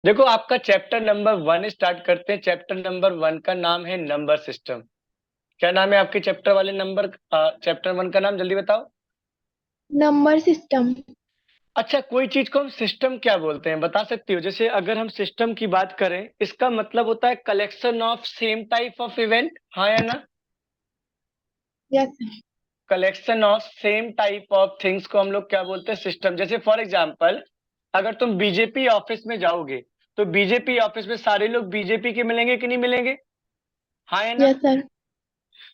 देखो आपका chapter number 1 start करते हैं। चैप्टर नंबर 1 का नाम है नंबर सिस्टम। क्या नाम है आपके चैप्टर वाले नंबर चैप्टर 1 का नाम, जल्दी बताओ। Number system. अच्छा, कोई चीज को हम सिस्टम क्या बोलते हैं बता सकती हो? जैसे अगर हम सिस्टम की बात करें, इसका मतलब होता है collection of same type of event, हाँ या ना? Yes. Collection of same type of things को हम लोग क्या बोलते हैं? सिस्टम। जैसे फॉर एग्जांपल, अगर तुम बीजेपी ऑफिस में जाओगे तो बीजेपी ऑफिस में सारे लोग बीजेपी के मिलेंगे कि नहीं मिलेंगे, हाँ या ना? Yes sir.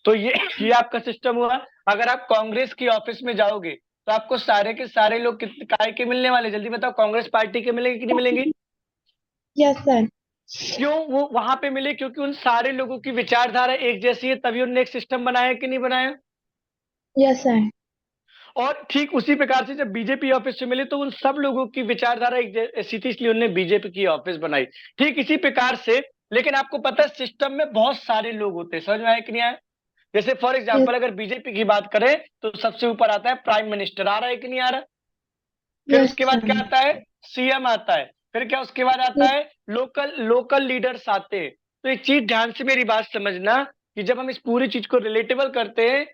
तो ये आपका सिस्टम हुआ। अगर आप कांग्रेस की ऑफिस में जाओगे तो आपको सारे के सारे लोग कितने काय के मिलने वाले, जल्दी बताओ, कांग्रेस पार्टी के मिलेंगे कि नहीं मिलेंगे? Yes sir. क्यों वो वहां पे मिले? क्योंकि उन सारे लोगों की विचारधारा एक जैसी है, तभी उन्होंने एक सिस्टम बनाया कि नहीं बनाया? Yes sir. और ठीक उसी प्रकार से जब बीजेपी ऑफिस से मिले तो उन सब लोगों की विचारधारा एक जैसी थी, इसलिए उन्होंने बीजेपी की ऑफिस बनाई। ठीक इसी प्रकार से, लेकिन आपको पता है सिस्टम में बहुत सारे लोग होते हैं, समझ में आया कि नहीं आया? जैसे फॉर यस। एग्जाम्पल अगर बीजेपी की बात करें तो सबसे ऊपर आता है प्राइम मिनिस्टर, आ रहा है कि नहीं आ रहा? फिर यस उसके बाद सर। क्या आता है? सीएम आता है। फिर क्या उसके बाद आता है? लोकल लोकल लीडर्स आते हैं। तो एक चीज ध्यान से मेरी बात समझना कि जब हम इस पूरी चीज को रिलेटेबल करते हैं,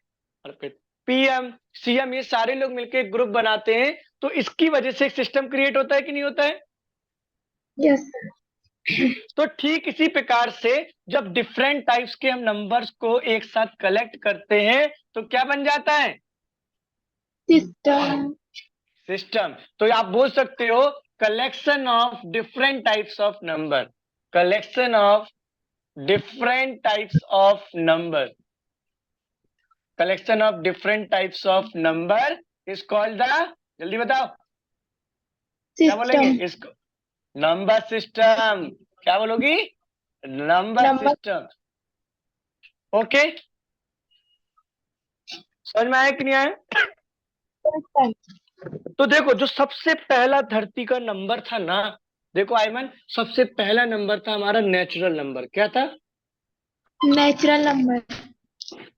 पीएम सीएम ये सारे लोग मिलकर एक ग्रुप बनाते हैं, तो इसकी वजह से एक सिस्टम क्रिएट होता है कि नहीं होता है? Yes sir. तो ठीक इसी प्रकार से जब डिफरेंट टाइप्स के हम नंबर्स को एक साथ कलेक्ट करते हैं तो क्या बन जाता है? सिस्टम। सिस्टम। तो आप बोल सकते हो collection of different types of number. Collection of different types of number. Collection of different types of number is called the, जल्दी बताओ, क्या बोलेंगे सिस्टम। इसको? Number system. क्या बोलोगी? Number number. सिस्टम। ओके, समझ में आया कि नहीं आया? सर। तो देखो जो सबसे पहला धरती का नंबर था ना, देखो आयमन, सबसे पहला नंबर था हमारा नेचुरल नंबर। क्या था? Natural number.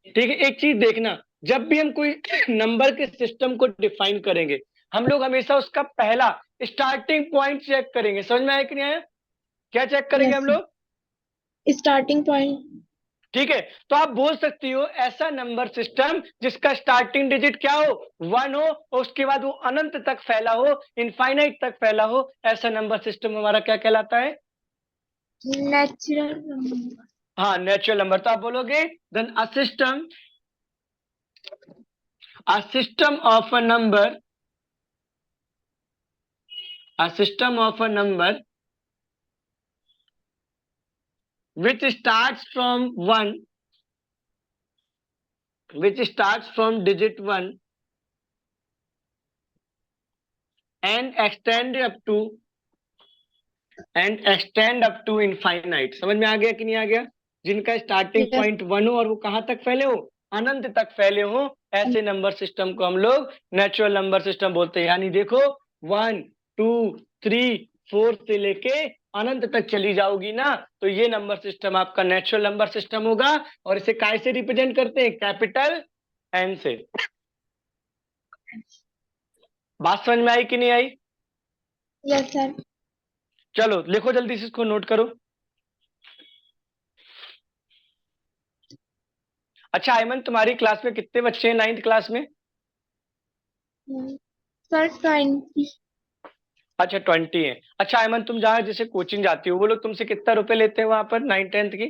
ठीक है, एक चीज देखना, जब भी हम कोई नंबर के सिस्टम को डिफाइन करेंगे, हम लोग हमेशा उसका पहला स्टार्टिंग पॉइंट चेक करेंगे। समझ में आया कि नहीं आया? क्या चेक करेंगे यस हम सर। लोग? Starting point. ठीक है, तो आप बोल सकती हो ऐसा नंबर सिस्टम जिसका स्टार्टिंग डिजिट क्या हो? 1 हो, और उसके बाद वो अनंत तक फैला हो, इनफाइनाइट तक फैला हो, ऐसा नंबर सिस्टम हमारा क्या कहलाता है? Natural number. हाँ, नेचुरल नंबर। तो आप बोलोगे then a system of a number, a system of a number which starts from 1, which starts from digit 1 and extend up to infinite। समझ में आ गया कि नहीं आ गया? जिनका स्टार्टिंग यस। पॉइंट 1 हो और वो कहां तक फैले हो? अनंत तक फैले हो, ऐसे नंबर सिस्टम को हम लोग नेचुरल नंबर सिस्टम बोलते हैं। यानी देखो 1 2 3 4 से लेके अनंत तक चली जाओगी ना, तो ये नंबर सिस्टम आपका नेचुरल नंबर सिस्टम होगा। और इसे काय से रिप्रेजेंट करते हैं? कैपिटल एन से। बात समझ में आई कि नहीं आई? Yes sir. चलो लिखो जल्दी से, इसको नोट करो। अच्छा आयमन, तुम्हारी क्लास में कितने बच्चे हैं 9th क्लास में? सर 20। अच्छा 20 है। अच्छा अयमन, तुम जहाँ जैसे कोचिंग जाती हो वो लोग तुमसे कितना रुपए लेते हैं वहां पर 9th 10th की?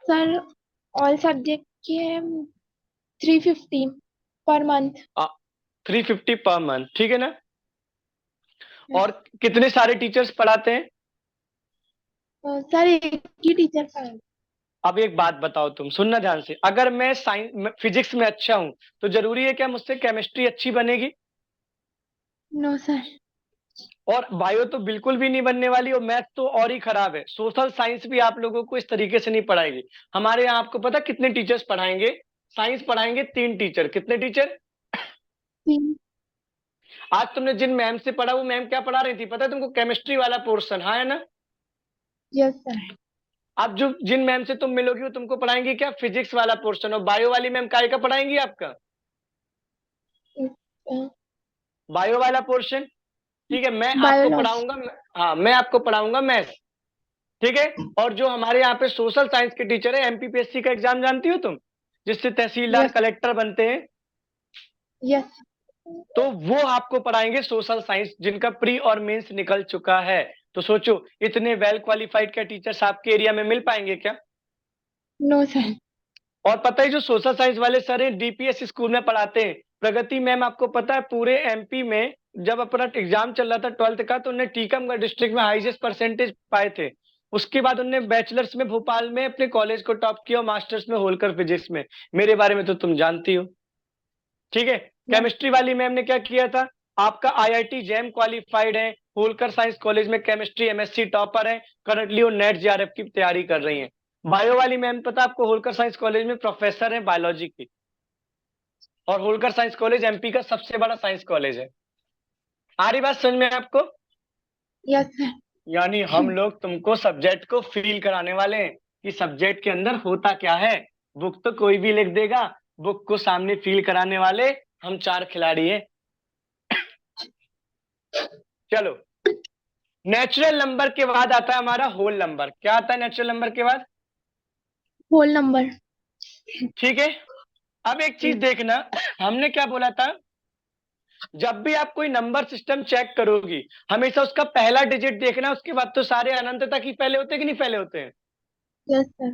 सर ऑल सब्जेक्ट के 350 पर मंथ। 350 पर मंथ, ठीक है ना? यस। और कितने सारे टीचर्स पढ़ाते हैं? सर एक ही टीचर का है। अब एक बात बताओ, तुम सुनना ध्यान से, अगर मैं साइंस फिजिक्स में अच्छा हूं तो जरूरी है क्या मुझसे केमिस्ट्री अच्छी बनेगी? No sir. और बायो तो बिल्कुल भी नहीं बनने वाली, और मैथ तो और ही खराब है। सोशल साइंस भी आप लोगों को इस तरीके से नहीं पढ़ाएगी। हमारे यहाँ आपको पता कितने टीचर्स पढ़ाएंगे? साइंस पढ़ाएंगे 3 टीचर। कितने टीचर? आज तुमने जिन मैम से पढ़ा वो मैम क्या पढ़ा रही थी पता है तुमको? केमिस्ट्री वाला पोर्शन, हाँ है ना? Yes sir. अब जो जिन मैम से तुम मिलोगी वो तुमको पढ़ाएंगी क्या? फिजिक्स वाला पोर्शन। और बायो वाली मैम काय का पढ़ाएंगी आपका? बायो वाला पोर्शन। ठीक है, मैं आपको बायोलॉजी। पढ़ाऊंगा, हाँ मैं आपको पढ़ाऊंगा मैथ्स, ठीक है। और जो हमारे यहाँ पे सोशल साइंस के टीचर है, एमपीपीएससी का एग्जाम जानती हो तुम, जिससे तहसीलदार यस कलेक्टर बनते हैं, यस तो वो आपको पढ़ाएंगे सोशल साइंस, जिनका प्री और मेंस निकल चुका है। तो सोचो, इतने वेल क्वालिफाइड क्या टीचर्स आपके एरिया में मिल पाएंगे क्या? No sir. और पता है जो सोशल साइंस वाले सर हैं, डीपीएस स्कूल में पढ़ाते हैं, प्रगति मैम, आपको पता है पूरे एमपी में जब अपना एग्जाम चल रहा था 12th का, तो उन्हें टीकमगढ़ डिस्ट्रिक्ट में हाईएस्ट परसेंटेज पाए थे। उसके बाद उन्होंने बैचलर्स में भोपाल में अपने कॉलेज को टॉप किया और मास्टर्स में होलकर फिजिक्स में। मेरे बारे में तो तुम जानती हो, ठीक है। केमिस्ट्री वाली मैम ने क्या किया था, आपका आईआईटी जैम क्वालिफाइड है, होलकर साइंस कॉलेज में केमिस्ट्री एमएससी टॉपर है, करंटली वो नेट जेआरएफ की तैयारी कर रही हैं। बायो वाली मैम पता आपको होलकर साइंस कॉलेज में प्रोफेसर है बायोलॉजी की, और होलकर साइंस कॉलेज एमपी का सबसे बड़ा साइंस कॉलेज है। आ रही बात समझ में आपको? Yes sir. यानी हम लोग तुमको सब्जेक्ट को फील कराने वाले हैं कि सब्जेक्ट के अंदर होता क्या है। बुक तो कोई भी लिख देगा, बुक को सामने फील कराने वाले हम 4 खिलाड़ी हैं। चलो, नेचुरल नंबर के बाद आता है हमारा होल नंबर। क्या आता है नेचुरल नंबर के बाद? Whole number. ठीक है। अब एक चीज देखना, हमने क्या बोला था, जब भी आप कोई नंबर सिस्टम चेक करोगी, हमेशा उसका पहला डिजिट देखना, उसके बाद तो सारे अनंत तक ही फैले होते हैं कि नहीं फैले होते हैं। Yes sir.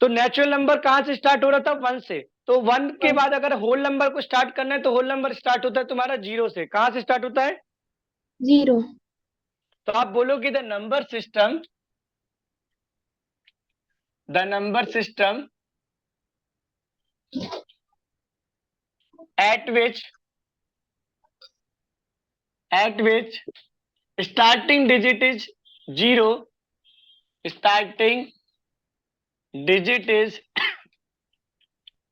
तो नेचुरल नंबर कहाँ से स्टार्ट हो रहा था? 1 से। तो 1 के बाद अगर होल नंबर को स्टार्ट करना है, तो होल नंबर स्टार्ट होता है तुम्हारा 0 से। कहाँ से स्टार्ट होता है? 0। तो आप बोलोगे the number system at which starting digit is 0, starting digit is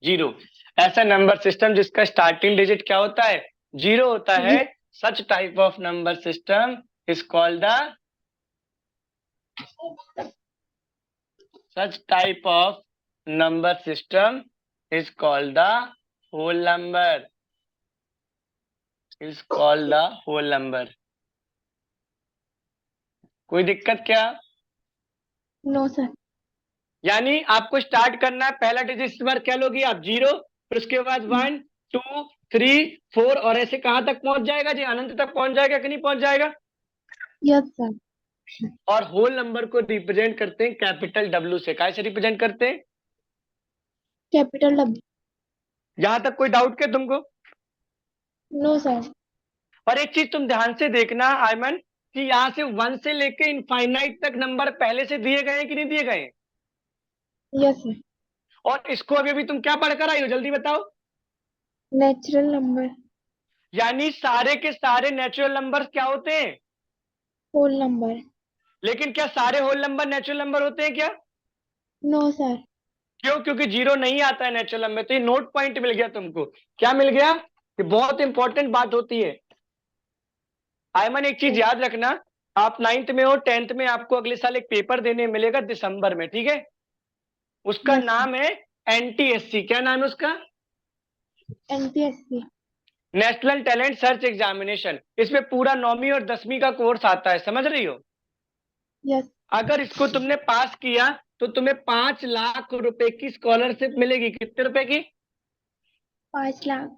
0। ऐसा नंबर सिस्टम जिसका स्टार्टिंग डिजिट क्या होता है? 0 होता है, such type of number system is called the such type of number system is called the whole number, is called the whole number। कोई दिक्कत क्या? No sir. यानी आपको स्टार्ट करना है, पहला डिजिट इस बार क्या लोगी आप? 0, फिर उसके बाद 1 2 3 4 और ऐसे कहां तक पहुंच जाएगा जी? अनंत तक पहुंच जाएगा कि नहीं पहुंच जाएगा? Yes sir. और होल नंबर को रिप्रेजेंट करते हैं कैपिटल डब्ल्यू से। कैसे रिप्रेजेंट करते हैं? Capital W. यहां तक कोई डाउट क्या तुमको? No sir. और एक चीज तुम ध्यान से देखना आयमन, कि यहाँ से 1 से लेके इनफाइनाइट तक नंबर पहले से दिए गए हैं कि नहीं दिए गए हैं? Yes sir. और इसको अभी अभी तुम क्या पढ़कर आई हो, जल्दी बताओ। Natural number. यानी सारे के सारे नेचुरल नंबर्स क्या होते हैं? Whole number. लेकिन क्या सारे होल नंबर नेचुरल नंबर होते हैं क्या? No sir. क्यों? क्योंकि 0 नहीं आता है नेचुरल नंबर। तो ये नोट पॉइंट मिल गया तुमको। क्या मिल गया? ये बहुत इंपॉर्टेंट बात होती है। आयमन एक चीज याद रखना, आप 9th में हो, 10th में आपको अगले साल एक पेपर देने मिलेगा दिसंबर में, ठीक है। उसका Yes, नाम है एनटीएससी। क्या नाम है उसका? NPSC। National talent search examination. इसमें पूरा 9वीं और 10वीं का कोर्स आता है, समझ रही हो? यस। अगर इसको तुमने पास किया तो तुम्हें 5 लाख रुपए की स्कॉलरशिप मिलेगी। कितने रुपए की? 5 लाख।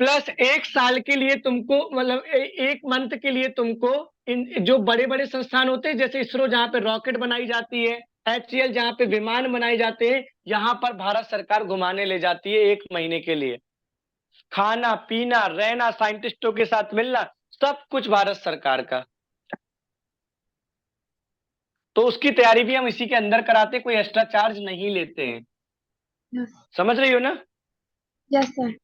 प्लस 1 साल के लिए तुमको, मतलब 1 मंथ के लिए तुमको, इन जो बड़े बड़े संस्थान होते हैं जैसे इसरो जहां पे रॉकेट बनाई जाती है, एचसीएल जहां पे विमान बनाए जाते हैं, यहाँ पर भारत सरकार घुमाने ले जाती है 1 महीने के लिए। खाना पीना रहना, साइंटिस्टों के साथ मिलना, सब कुछ भारत सरकार का। तो उसकी तैयारी भी हम इसी के अंदर कराते, कोई एक्स्ट्रा चार्ज नहीं लेते हैं। यस। समझ रही हो ना? Yes sir.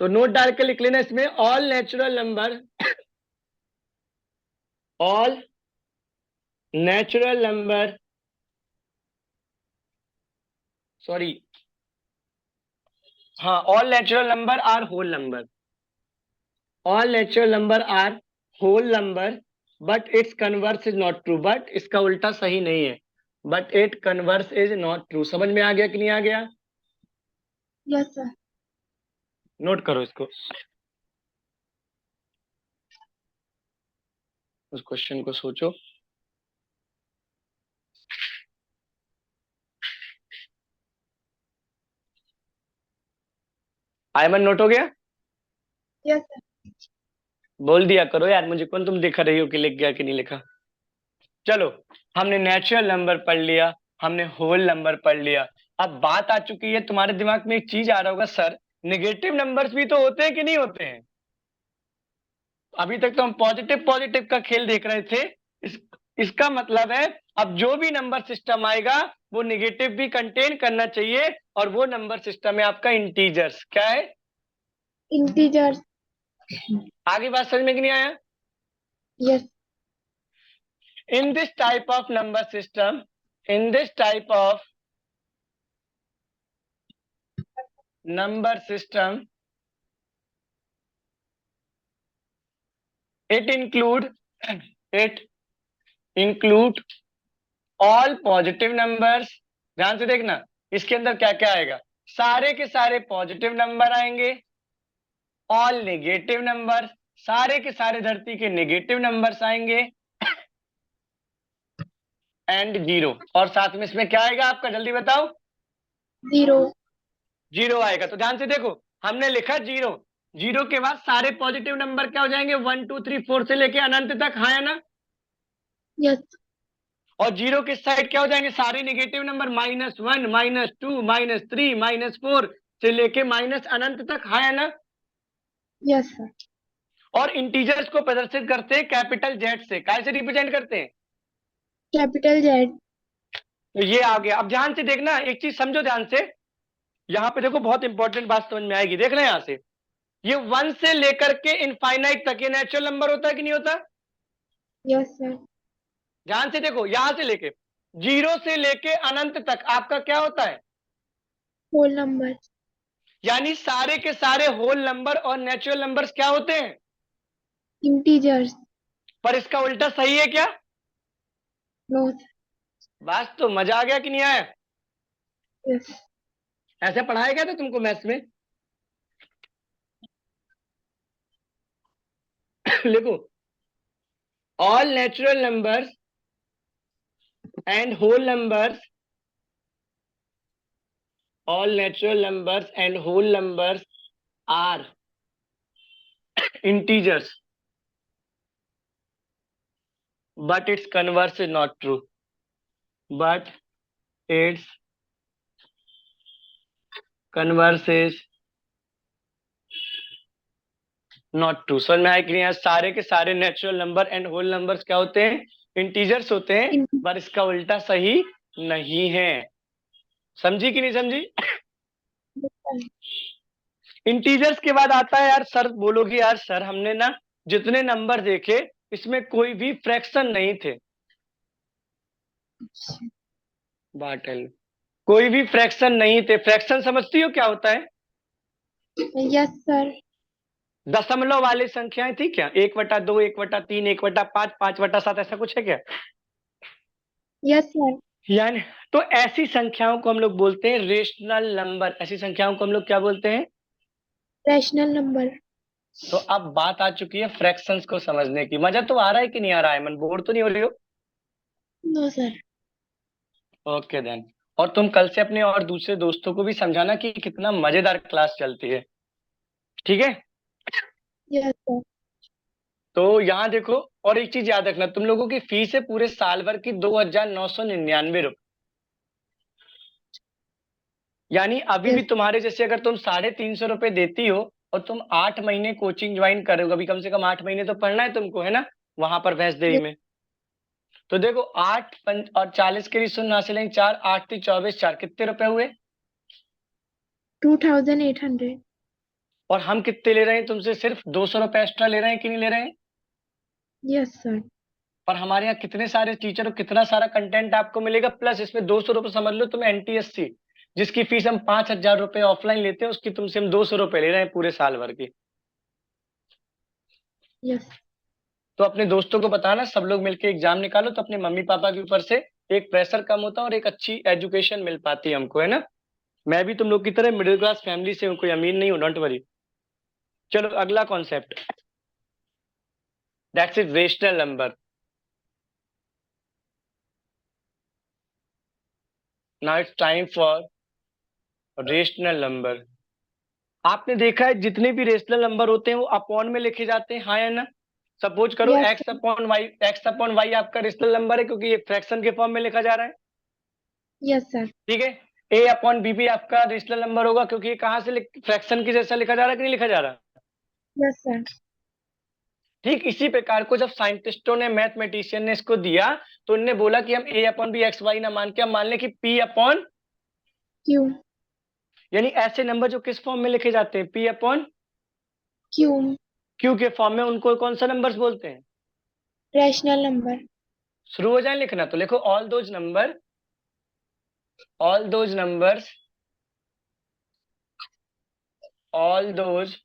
तो नोट डाल के लिख लेना इसमें, all natural number, all natural number, sorry, हाँ, all natural number are whole number. All natural number are whole number, but it's converse is not true. But इसका उल्टा सही नहीं है, but it converse is not true. समझ में आ गया कि नहीं आ गया? Yes sir. नोट करो इसको। उस क्वेश्चन को सोचो। आयमन नोट हो गया? Yes sir. बोल दिया करो यार, मुझे कौन तुम दिखा रही हो कि लिख गया कि नहीं लिखा। चलो, हमने नेचुरल नंबर पढ़ लिया, हमने होल नंबर पढ़ लिया। अब बात आ चुकी है, तुम्हारे दिमाग में एक चीज आ रहा होगा, सर नेगेटिव नंबर्स भी तो होते हैं कि नहीं होते हैं? अभी तक तो हम पॉजिटिव पॉजिटिव का खेल देख रहे थे। इस, इसका मतलब है अब जो भी नंबर सिस्टम आएगा वो नेगेटिव भी कंटेन करना चाहिए, और वो नंबर सिस्टम है आपका इंटीजर्स। क्या है? इंटीजर्स। आगे बात समझ में कि नहीं आया? Yes. in this type of number system in this type of number system, it include all positive numbers। ध्यान से देखना, इसके अंदर क्या क्या आएगा, सारे के सारे पॉजिटिव नंबर आएंगे, ऑल नेगेटिव नंबर, सारे के सारे धरती के नेगेटिव नंबर्स आएंगे, एंड जीरो। और साथ में इसमें क्या आएगा आपका, जल्दी बताओ? जीरो। जीरो आएगा। तो ध्यान से देखो, हमने लिखा जीरो, जीरो के बाद सारे पॉजिटिव नंबर क्या हो जाएंगे, 1 2 3 4 से लेके अनंत तक, हाँ या ना? यस। और जीरो के साइड क्या हो जाएंगे, सारे नेगेटिव नंबर, -1 -2 -3 -4 से लेके माइनस अनंत तक, हाँ या ना? Yes sir. और इंटीजर्स को प्रदर्शित करते हैं कैपिटल जेड से। कैसे रिप्रेजेंट करते हैं? Capital Z. तो ये आ गया। अब ध्यान से देखना, एक चीज समझो ध्यान से, यहाँ पे देखो बहुत इंपॉर्टेंट बात समझ में आएगी, देख रहे हैं यहाँ से, ये 1 से लेकर के इनफाइनाइट तक ये नेचुरल नंबर होता है कि नहीं होता? Yes sir. ध्यान से देखो, यहां से लेके जीरो से लेके अनंत तक आपका क्या होता है, होल नंबर। यानी सारे के सारे होल नंबर और नेचुरल नंबर्स क्या होते हैं, इंटीजर्स। पर इसका उल्टा सही है क्या? नो। बस, तो मजा आ गया कि नहीं आया? यस। ऐसे पढ़ाया गया था तुमको मैथ्स में? लिखो, all natural numbers and whole numbers, all natural numbers and whole numbers are integers, but its converse is not true, but its converse is not true। समझ में आया कि नहीं? सारे के सारे natural number and whole numbers क्या होते हैं, इंटीजर्स होते हैं, पर इसका उल्टा सही नहीं है। समझी कि नहीं समझी? इंटीजर्स के बाद आता है, यार सर बोलोगे, यार सर हमने ना जितने नंबर देखे इसमें कोई भी फ्रैक्शन नहीं थे। बाटल, कोई भी फ्रैक्शन नहीं थे। फ्रैक्शन समझती हो क्या होता है? Yes sir. दशमलव वाली संख्याएं थी क्या, 1/2 1/3 1/5 5/7, ऐसा कुछ है क्या? Yes sir. यानी तो ऐसी संख्याओं को हम लोग बोलते हैं रेशनल नंबर। ऐसी संख्याओं को हम लोग क्या बोलते हैं? Rational number. तो अब बात आ चुकी है फ्रैक्शंस को समझने की। मजा तो आ रहा है कि नहीं आ रहा है? मन बोर तो नहीं हो रही हो? No sir. Okay then. और तुम कल से अपने और दूसरे दोस्तों को भी समझाना कि कितना मजेदार क्लास चलती है, ठीक है? Yes sir. तो यहाँ देखो, और एक चीज याद रखना, तुम लोगों की फीस है पूरे साल भर की 2,999 रुपए। यानी अभी भी यस। तुम्हारे जैसे अगर तुम 350 रुपए देती हो और तुम 8 महीने कोचिंग ज्वाइन करोगे, अभी कम से कम 8 महीने तो पढ़ना है तुमको, है ना, वहां पर भैंसदेवी में। तो देखो 8 5 और 40 के लिए सुनना से लेंगे 4 8 3 24 4 कितने रुपए हुए? 2800। और हम कितने ले रहे हैं तुमसे? सिर्फ 200 रुपए एक्स्ट्रा ले रहे हैं कि नहीं ले रहे हैं? Yes sir. और हमारे यहाँ कितने सारे टीचर और कितना सारा कंटेंट आपको मिलेगा, प्लस इसमें 200 रुपए समझ लो तुम एनटीएससी, जिसकी फीस हम 5,000 रुपए ऑफलाइन लेते हैं, उसकी तुमसे हम 200 रुपए ले रहे हैं पूरे साल भर की। यस। तो अपने दोस्तों को बताना, सब लोग मिलकर एग्जाम निकालो, तो अपने मम्मी पापा के ऊपर से एक प्रेशर कम होता है और एक अच्छी एजुकेशन मिल पाती है हमको, है ना। मैं भी तुम लोग की तरह मिडिल क्लास फैमिली से हूँ, कोई अमीर नहीं हूँ, डोंट वरी। चलो अगला concept, that's is rational number. Now it's time for rational number. आपने देखा है जितने भी रेशनल नंबर होते हैं वो अपॉन में लिखे जाते हैं, हाँ या ना? सपोज करो Yes, एक्स अपॉन वाई आपका रेशनल नंबर है क्योंकि ये फ्रैक्शन के फॉर्म में लिखा जा रहा है, yes, sir. ठीक है। ए अपॉन बी भी आपका रेशनल नंबर होगा क्योंकि ये कहाँ से फ्रैक्शन के जैसा लिखा जा रहा है कि नहीं लिखा जा रहा? Yes, sir. ठीक इसी प्रकार को जब साइंटिस्टों ने मैथमेटिशियन ने इसको दिया तो उन्होंने बोला कि हम ए अपॉन बी एक्स वाई ना मान के हम मान लें कि पी अपॉन, Q, यानी ऐसे नंबर जो किस फॉर्म में लिखे जाते हैं, पी अपॉन Q, क्यू के फॉर्म में, उनको कौन सा नंबर्स बोलते हैं? rational number. शुरू हो जाए लिखना तो लिखो all those numbers all those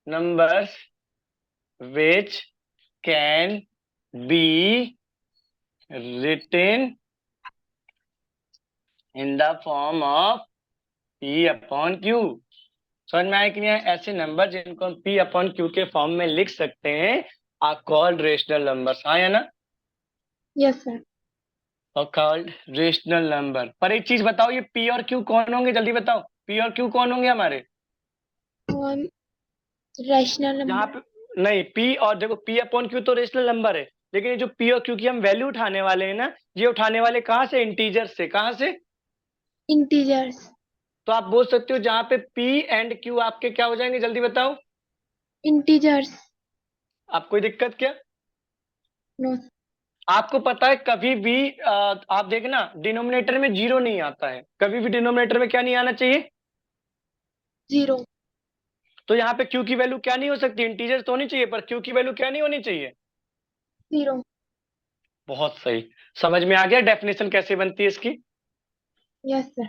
numbers which can be written in the form of p upon q। समझ में आया कि नहीं आया? ऐसे नंबर जिनको हम p अपॉन q के फॉर्म में लिख सकते हैं आर कॉल्ड रेशनल नंबर्स, हाँ या ना? Yes, sir. और कॉल्ड रेशनल नंबर। पर एक चीज बताओ, ये p और q कौन होंगे, जल्दी बताओ, p और q कौन होंगे हमारे? Um, rational यहाँ number. पे नहीं, p और देखो p अपॉन q तो रेशनल नंबर है, लेकिन ये जो p और q की हम वैल्यू उठाने वाले हैं ना, ये उठाने वाले कहाँ से? इंटीजर से। कहाँ से? Integers. तो आप बोल सकते हो जहाँ पे p एंड q आपके क्या हो जाएंगे, जल्दी बताओ। Integers. आप कोई दिक्कत क्या? No. आपको पता है कभी भी आप देखना डिनोमिनेटर में जीरो नहीं आता है, कभी भी डिनोमिनेटर में क्या नहीं आना चाहिए? 0. तो यहाँ पे q की वैल्यू क्या नहीं हो सकती? इंटीजर तो होनी चाहिए, पर q की वैल्यू क्या नहीं होनी चाहिए? 0. बहुत सही। समझ में आ गया डेफिनेशन कैसे बनती है इसकी? Yes, sir.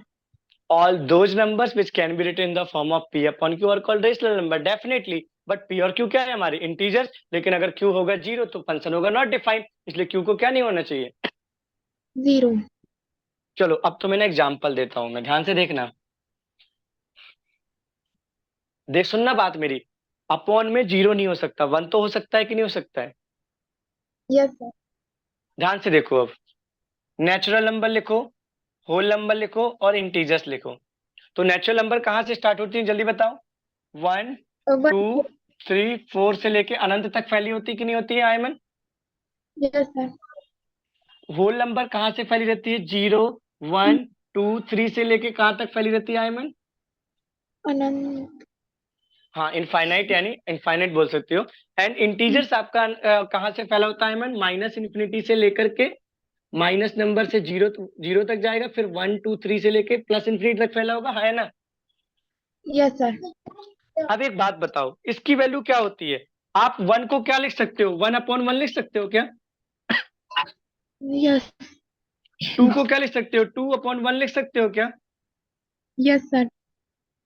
All those numbers which can be written in the form of p upon q are called rational number, definitely। But p और q क्या है हमारे? इंटीजर्स। लेकिन अगर q होगा जीरो तो फंक्शन होगा नॉट डिफाइंड, इसलिए q को क्या नहीं होना चाहिए? 0. चलो अब तो मैंने एग्जांपल देता हूं, मैं ध्यान से देखना, देख सुनना बात मेरी। अपॉन में जीरो नहीं हो सकता, वन तो हो सकता है कि नहीं हो सकता है? Yes, sir. ध्यान से देखो अब, नेचुरल नंबर लिखो, होल नंबर लिखो और इंटीजर्स लिखो। तो नेचुरल नंबर कहाँ से स्टार्ट होती है जल्दी बताओ? 1 But 2 3 4 से लेके अनंत तक फैली होती कि नहीं होती है आयमन? yes, sir. होल नंबर कहाँ से फैली रहती है? 0 1 2 3 से लेके कहाँ तक फैली रहती है आयमन? Anand. हाँ, इनफाइनाइट, यानी इनफाइनाइट बोल सकते हो। एंड इंटीजर्स आपका कहाँ से फैला होता है आयमन? माइनस इन्फिनिटी से लेकर के माइनस नंबर से जीरो जीरो तक जाएगा, फिर 1 2 3 से लेके प्लस इन्फिनिटी तक फैला होगा, है ना? Yes, sir. अब एक बात बताओ, इसकी वैल्यू क्या होती है? आप वन को क्या लिख सकते हो? वन अपॉन वन लिख सकते हो क्या? Yes. टू को क्या लिख सकते हो? टू अपॉन वन लिख सकते हो क्या? Yes, sir.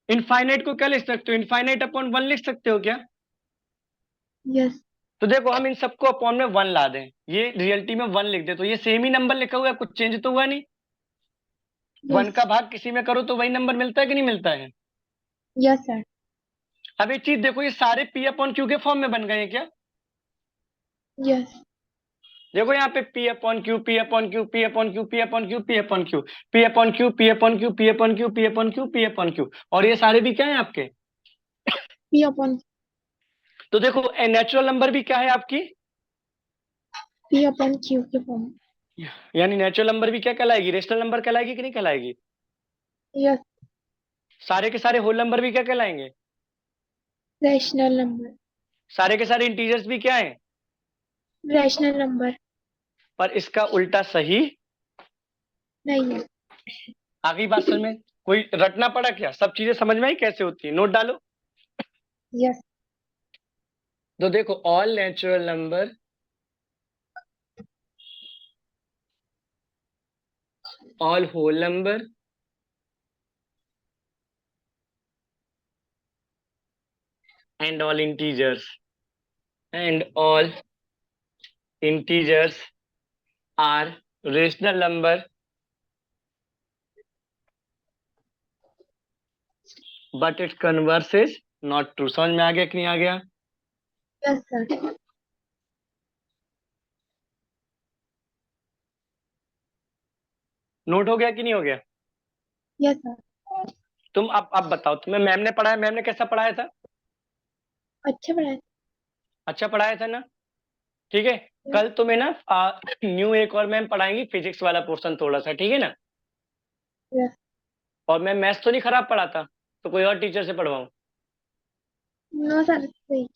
इनफाइनाइट को क्या लिख सकते हो? इनफाइनाइट अपॉन वन लिख सकते हो क्या? Yes. तो देखो हम इन सबको अपॉन में वन ला दें, ये रियलिटी में वन लिख दे, तो ये सेम ही नंबर लिखा हुआ है, कुछ चेंज तो हुआ नहीं। One Yes. का भाग किसी में करो तो वही नंबर मिलता है कि नहीं मिलता है? Yes, sir. अब एक चीज देखो, ये सारे पी अपॉन क्यू के फॉर्म में बन गए हैं क्या? Yes. देखो यहाँ पे P upon Q, P upon Q, P upon Q, P upon Q, P upon Q, P upon Q, P upon Q, P upon Q, P upon Q, P upon Q, और ये सारे भी क्या है आपके? P upon तो देखो natural number भी क्या है आपकी? Q के फॉर्म. यानी नेचुरल नंबर भी क्या कहलाएगी? रेशनल नंबर कहलाएगी कि नहीं कहलाएगी? Yes. सारे के सारे होल नंबर भी क्या कहलाएंगे? Rational number. सारे के सारे इंटीजर्स भी क्या है? Rational number. पर इसका उल्टा सही। नहीं है. आगे बात समझ में, कोई रटना पड़ा क्या? सब चीजें समझ में आई कैसे होती है? नोट डालो। Yes. तो देखो all natural number all whole number and all integers are rational number, but its converse is not true। समझ में आ गया कि नहीं आ गया? Yes, sir. नोट हो गया कि नहीं हो गया? Yes sir. तुम अब बताओ, तुम्हें मैम ने पढ़ाया, मैम ने कैसा पढ़ाया था? अच्छा पढ़ाया। अच्छा पढ़ाया था ना? ठीक है। कल तुम्हें ना न्यू एक और मैम पढ़ाएंगी, फिजिक्स वाला पोर्शन थोड़ा सा, ठीक है ना? यस। और मैं मैथ्स तो नहीं खराब पढ़ाता, तो कोई और टीचर से पढ़वाऊं? नो सर सही।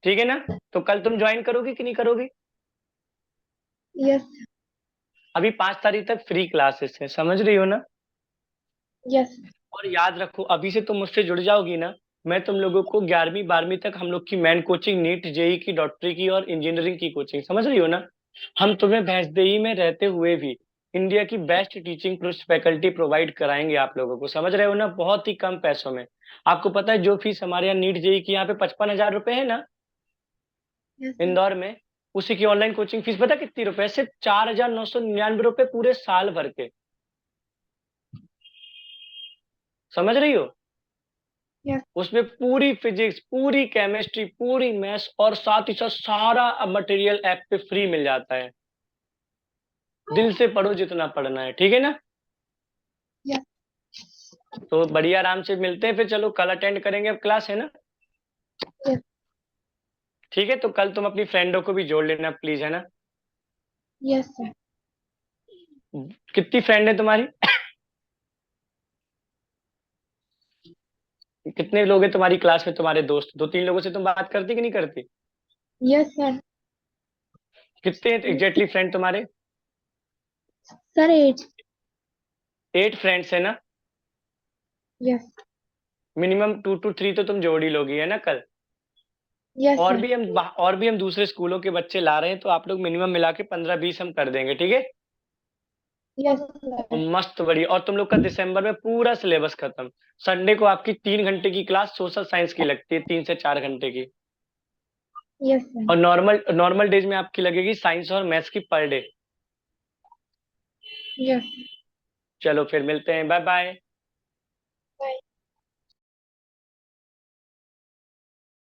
ठीक है ना? तो कल तुम ज्वाइन करोगी कि नहीं करोगी? यस। अभी 5 तारीख तक फ्री क्लासेस है, समझ रही हो ना? यस। और याद रखो, अभी से तुम मुझसे जुड़ जाओगी ना, मैं तुम लोगों को 11वीं 12वीं तक हम लोग की मेन कोचिंग, नीट जेई की, डॉक्टरी की और इंजीनियरिंग की कोचिंग, समझ रही हो ना? हम तुम्हें भैंसदेही में रहते हुए भी इंडिया की बेस्ट टीचिंग फैकल्टी प्रोवाइड कराएंगे आप लोगों को, समझ रहे हो ना? बहुत ही कम पैसों में। आपको पता है जो फीस हमारे यहाँ नीट जेई की यहाँ पे 55,000 रुपए है ना, यस सर। इंदौर में, उसी की ऑनलाइन कोचिंग फीस पता कितनी रुपए? सिर्फ 4,999 रुपए पूरे साल भर के। समझ रही हो? यस। उसमें पूरी फिजिक्स, पूरी केमिस्ट्री, पूरी मैथ्स और साथ ही साथ सारा मटेरियल ऐप पे फ्री मिल जाता है। दिल से पढ़ो जितना पढ़ना है, ठीक है ना? यस। तो बढ़िया, आराम से मिलते हैं फिर। चलो कल अटेंड करेंगे, अब क्लास है ना? यस। ठीक है, तो कल तुम अपनी फ्रेंडों को भी जोड़ लेना प्लीज, है ना? Yes sir. कितनी फ्रेंड है तुम्हारी? कितने लोग हैं तुम्हारी क्लास में, तुम्हारे दोस्त? 2 3 लोगों से तुम बात करती कि नहीं करती? Yes sir. कितने एग्जैक्टली फ्रेंड तुम्हारे? सर 8। 8 फ्रेंड्स है ना? यस। मिनिमम 2 to 3 तो तुम जोड़ ही लोगी, है ना कल? यस और सर। भी हम और भी हम दूसरे स्कूलों के बच्चे ला रहे हैं, तो आप लोग मिनिमम मिला के 15 20 हम कर देंगे, ठीक है? यस और सर। मस्त बढ़िया। और तुम लोग का दिसंबर में पूरा सिलेबस खत्म। संडे को आपकी 3 घंटे की क्लास सोशल साइंस की लगती है, 3 से 4 घंटे की। Yes sir. और नॉर्मल नॉर्मल डेज में आपकी लगेगी साइंस और मैथ्स की पर डे। यस। चलो फिर मिलते हैं, बाय बाय।